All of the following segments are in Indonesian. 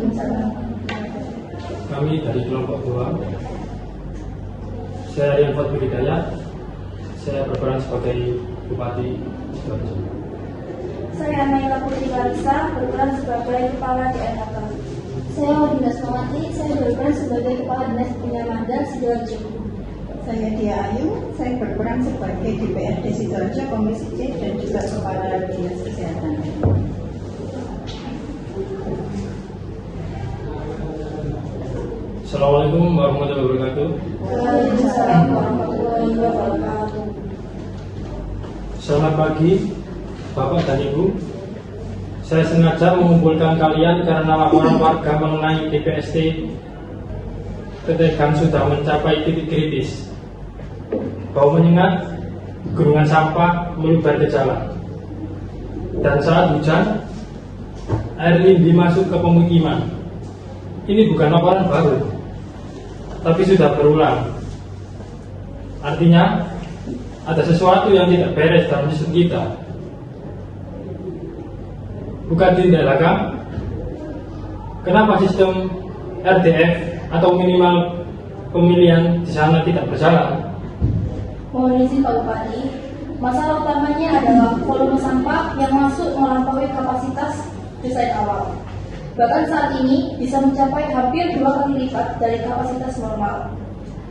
Waalaikumsalam. Kami dari kelompok 2. Saya Rian Fatmi Hidayat. Saya berperan sebagai Bupati Sidoarjo. Saya Naila Putri Larissa, berperan sebagai Kepala DNHK. Saya Wadina Somati, saya berperan sebagai Kepala Dinas Bina Marga Sidoarjo. Saya Dia Ayu, saya berperan sebagai DPRD Sidoarjo Komisi C dan juga Kepala Dinas Kesehatan. Assalamualaikum warahmatullahi wabarakatuh. Waalaikumsalam warahmatullahi wabarakatuh. Selamat pagi, Bapak dan Ibu. Saya sengaja mengumpulkan kalian karena laporan warga mengenai DPST Tetegan sudah mencapai titik kritis. Bau menyengat, gunungan sampah meluber ke jalan. Dan saat hujan, air lindi masuk ke pemukiman. Ini bukan laporan baru, tapi sudah berulang. Artinya, ada sesuatu yang tidak beres dalam sistem kita. Bukan tidak lagam. Kenapa sistem RDF atau minimal pemilihan di sana tidak berjalan? Mohon izin Pak Bupati, masalah utamanya adalah volume sampah yang masuk melampaui kapasitas desain awal. Bahkan saat ini bisa mencapai hampir 2 kali lipat dari kapasitas normal.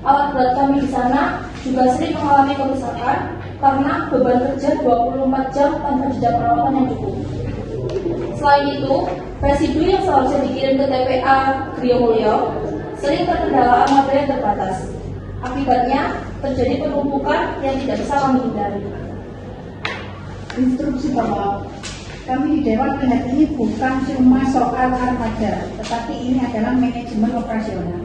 Alat berat kami di sana juga sering mengalami kerusakan karena beban kerja 24 jam tanpa jeda perawatan yang cukup. Selain itu, residu yang seharusnya dikirim ke TPA Griomulyo sering terkendala material terbatas. Akibatnya, terjadi penumpukan yang tidak bisa kami hindari. Instruksi Bapak, kami di Dewan melihat ini bukan cuma soal armada, tetapi ini adalah manajemen operasional.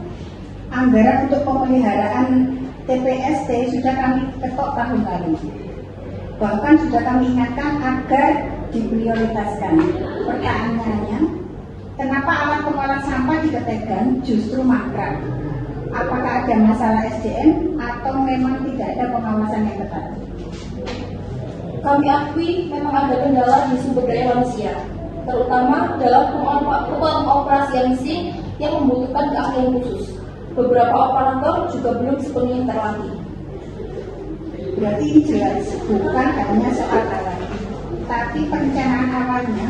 Anggaran untuk pemeliharaan TPST sudah kami ketok tahun lalu. Bahkan sudah kami ingatkan agar diprioritaskan. Pertanyaannya, kenapa alat pengolah sampah di Tetegan justru mangkrak? Apakah ada masalah SDM atau memang tidak ada pengawasan yang ketat? Kami akui memang ada kendala di sumber daya manusia, terutama dalam pengoperasian mesin yang membutuhkan keahlian khusus. Beberapa operator juga belum sepenuhnya terlatih. Berarti ini jelas bukan hanya soal alat, tapi perencanaan awalnya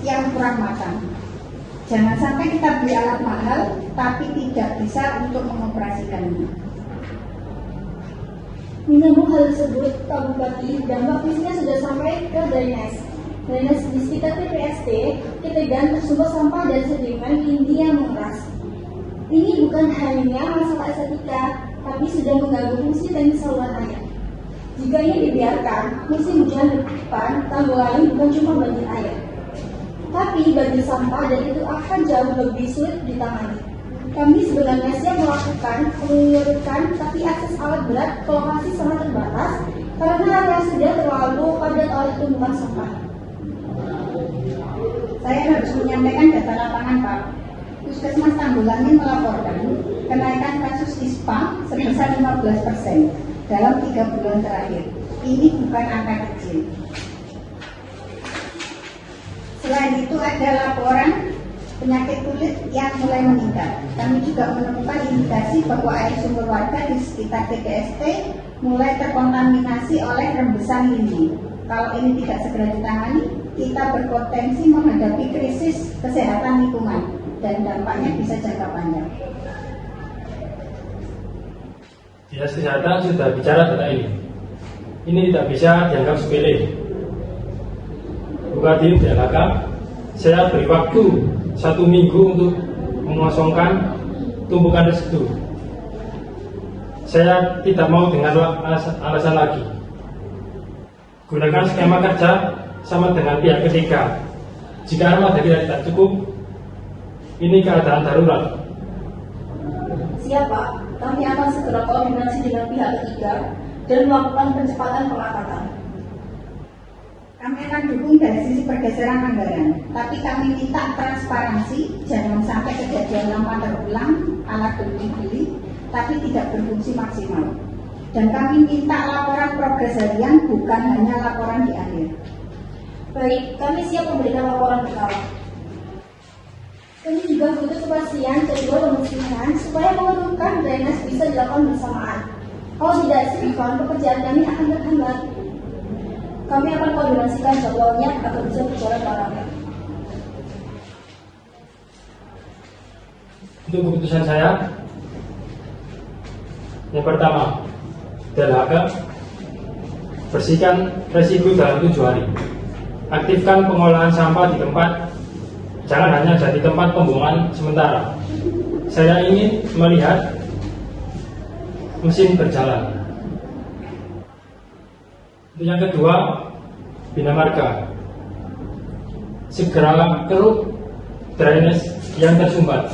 yang kurang matang. Jangan sampai kita beli alat mahal, tapi tidak bisa untuk mengoperasikannya. Menyambung hal tersebut, Pak Bupati, dampak fisiknya sudah sampai ke drainase. Drainase di sekitar TPST, Tetegan tersumbat sampah dan sedimen lindi yang mengeras. Ini bukan hanya masalah estetika, tapi sudah mengganggu fungsi teknis saluran air. Jika ini dibiarkan, musim hujan depan tahun lalu bukan cuma banjir air, tapi banjir sampah, dan itu akan jauh lebih sulit ditangani. Kami sebenarnya siap melakukan pengurukan, tapi akses alat berat ke lokasi sangat terbatas karena area sudah terlalu padat oleh tumpukan sampah. Saya harus menyampaikan data lapangan, Pak. Puskesmas Tanggulangi melaporkan kenaikan kasus ISPA sebesar 15% dalam 3 bulan terakhir. Ini bukan angka kecil. Selain itu ada laporan penyakit kulit yang mulai meningkat. Kami juga menemukan indikasi bahwa air sumber warga di sekitar TPST mulai terkontaminasi oleh rembesan lindi. Kalau ini tidak segera ditangani, kita berpotensi menghadapi krisis kesehatan lingkungan dan dampaknya bisa jangka panjang. Dinas Kesehatan sudah bicara data ini. Ini tidak bisa dianggap sepele. Bupati DLHK, saya beri waktu 1 minggu untuk mengosongkan tumpukan residu. Saya tidak mau dengar alasan lagi. Gunakan skema kerja sama dengan pihak ketiga. Jika armada kita tidak cukup, ini keadaan darurat. Siap Pak, kami akan segera koordinasi dengan pihak ketiga dan melakukan percepatan pengangkatan. Kami akan dukung dari sisi pergeseran anggaran, tapi kami minta transparansi, jangan sampai kejadian lama terulang, alat beli, tapi tidak berfungsi maksimal. Dan kami minta laporan progres harian, bukan hanya laporan di akhir. Baik, kami siap memberikan laporan berkala. Ini juga butuh kepastian kedua pembersihan supaya pengerukan drainase bisa dilakukan bersamaan. Kalau tidak sinkron, pekerjaan kami akan terhambat. Kami akan koordinasikan jadwalnya agar bisa berjalan bareng. Untuk keputusan saya, yang pertama, DLHK, bersihkan residu dalam 7 hari. Aktifkan pengolahan sampah di tempat, jangan hanya jadi tempat pembuangan sementara. Saya ingin melihat mesin berjalan. Untuk yang kedua, Bina Marga, segera keruk drainase yang tersumbat.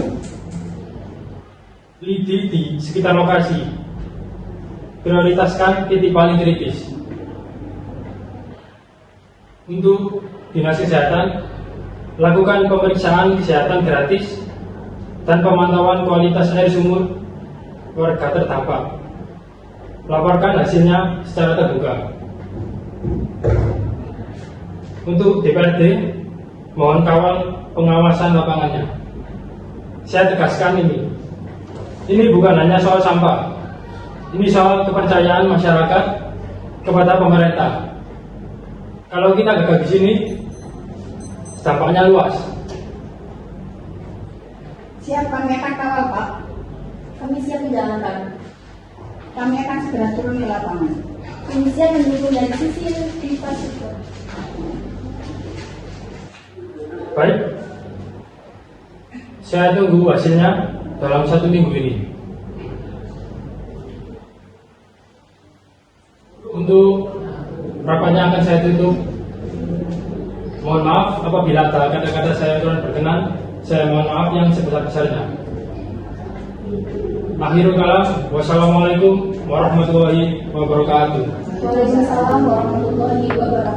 Lidi di sekitar lokasi, prioritaskan titik paling kritis. Untuk Dinas Kesehatan, lakukan pemeriksaan kesehatan gratis dan pemantauan kualitas air sumur warga terdampak. Laporkan hasilnya secara terbuka. Untuk DPRD, mohon kawal pengawasan lapangannya. Saya tegaskan ini bukan hanya soal sampah, ini soal kepercayaan masyarakat kepada pemerintah. Kalau kita gagal di sini, dampaknya luas. Siap, kami akan kawal, Pak. Kami siap menjalankan. Kami akan segera turun ke lapangan. Kami siap mendukung dari sisi infrastruktur. Baik, saya tunggu hasilnya dalam 1 minggu ini. Untuk rapatnya akan saya tutup. Mohon maaf apabila ada kata-kata saya kurang berkenan. Saya mohon maaf yang sebesar-besarnya. Akhirul kalam, wassalamualaikum warahmatullahi wabarakatuh. Waalaikumsalam warahmatullahi wabarakatuh.